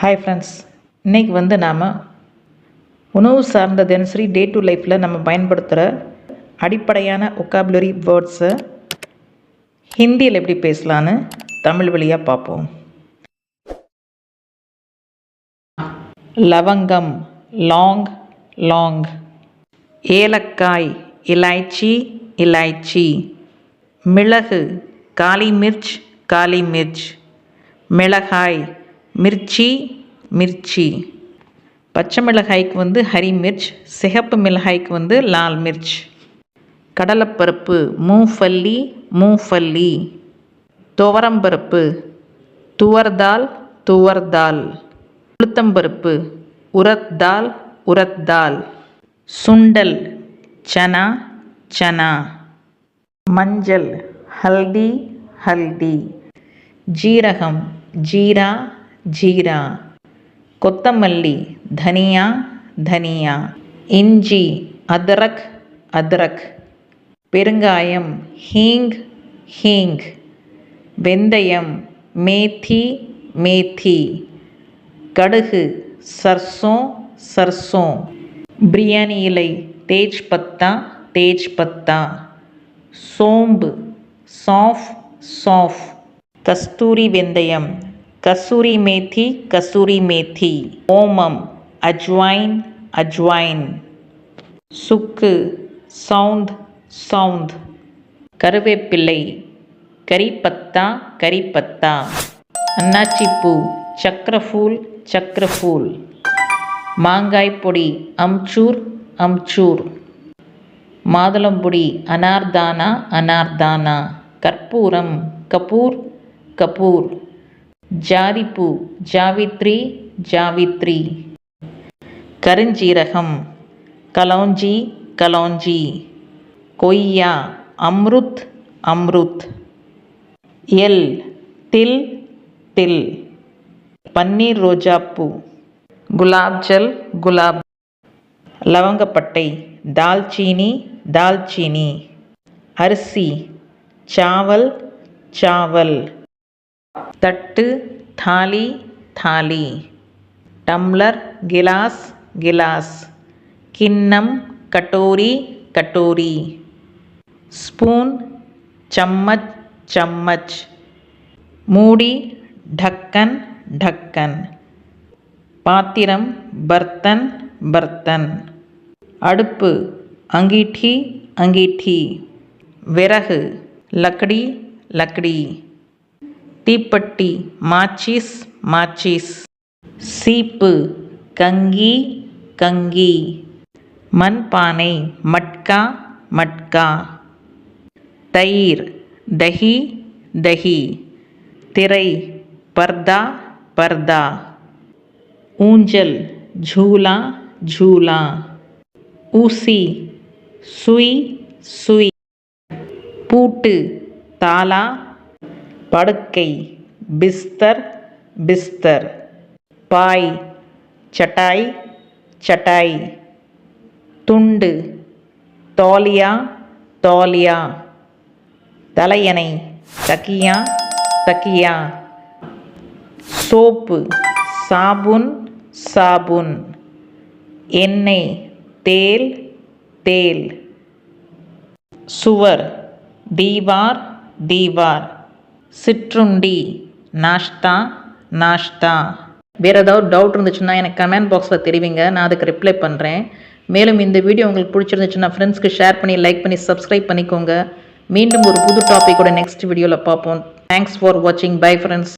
Hi friends, இன்றைக்கி நாம் உணவு சார்ந்த தினசரி டே டு லைஃப்பில் நம்ம பயன்படுத்துகிற அடிப்படையான ஒக்காபுலரி வேர்ட்ஸை ஹிந்தியில் எப்படி பேசலான்னு தமிழ் வழியாக பார்ப்போம். லவங்கம் லாங் லாங், ஏலக்காய் இலாய்ச்சி இலாய்ச்சி, மிளகு காலி மிர்ச் காலி மிர்ச், மிளகாய் மிர்ச்சி மிர்ச்சி, பச்சை மிளகாய்க்கு ஹரி மிர்ச், சிகப்பு மிளகாய்க்கு லால் மிர்ச், கடலைப்பருப்பு மூஃபல்லி மூஃபல்லி, துவரம்பருப்பு துவர்தால் துவர்தால், உளுத்தம்பருப்பு உரத்தால் உரத்தால், சுண்டல் சனா சனா, மஞ்சள் ஹல்தி ஹல்தி, ஜீரகம் ஜீரா ஜீரா, கொத்தமல்லி தனியா தனியா, இஞ்சி அதரக் அதரக், பெருங்காயம் ஹீங் ஹீங், வெந்தயம் மேத்தி மேத்தி, கடுகு சர்சோ சர்சோ, பிரியாணி இலை தேஜ் பத்தா தேஜ் பத்தா, சோம்பு சௌஃப் சௌஃப், கஸ்தூரி வெந்தயம் கசூரி மேத்தி கசூரி மேத்தி, ஓமம் அஜ்வைன் அஜ்வைன், சுக்கு சவுந்த் சவுந்த், கருவேப்பிள்ளை கரிப்பத்தா கரிப்பத்தா, அன்னாச்சிப்பூ சக்கரஃபூல் சக்கரஃபூல், மாங்காய் பொடி அம்ச்சூர் அம்ச்சூர், மாதுளம்பொடி அனார்தானா அனார்தானா, கற்பூரம் கபூர் கபூர், ஜாதிப்பூ ஜாவித்ரி ஜாவித்ரி, கருஞ்சீரகம் கலௌஞ்சி கலௌஞ்சி, கொய்யா அம்ருத் அம்ருத், எல் தில் தில், பன்னீர் ரோஜாப்பூ குலாப்ஜல் குலாப், லவங்கப்பட்டை தால்சீனி தால்சீனி, அரிசி சாவல் சாவல், தட்டு தாலி தாலி, டம்ளர் கிலாஸ் கிலாஸ், கிண்ணம் கட்டோரி கட்டோரி, ஸ்பூன் சம்மச் சம்மச், மூடி ढक्कन ढक्कन, பாத்திரம் பர்த்தன் பர்த்தன், அடுப்பு अंगीठी अंगीठी, விறகு लकड़ी लकड़ी, தீப்பெட்டி மாச்சிஸ் மாச்சிஸ், சீப்பு கங்கி கங்கி, மண்பானை மட்கா மட்கா, தயிர் தஹி தஹி, திரை பர்தா பர்தா, ஊஞ்சல் झूला झूला, ஊசி சுய் சுய், பூட்டு தாலா, படுக்கை பிஸ்தர் பிஸ்தர், பாய் சட்டாய் சட்டாய், துண்டு தோலியா தோலியா, தலையணை தக்கியா தக்கியா, சோப்பு சாபுன் சாபுன், எண்ணெய் தேல் தேல், சுவர் தீவார் தீவார், சிற்றுண்டி நாஷ்டா நாஷ்டா. வேறு ஏதாவது டவுட் இருந்துச்சுன்னா எனக்கு கமெண்ட் பாக்ஸில் தெரிவிங்க, நான் அதுக்கு ரிப்ளை பண்ணுறேன். மேலும் இந்த வீடியோ உங்களுக்கு பிடிச்சிருந்துச்சுன்னா ஃப்ரெண்ட்ஸ்க்கு ஷேர் பண்ணி லைக் பண்ணி சப்ஸ்கிரைப் பண்ணிக்கோங்க. மீண்டும் ஒரு புது டாப்பிக்கோட நெக்ஸ்ட் வீடியோவில் பார்ப்போம். தேங்க்ஸ் ஃபார் வாட்சிங். Bye friends.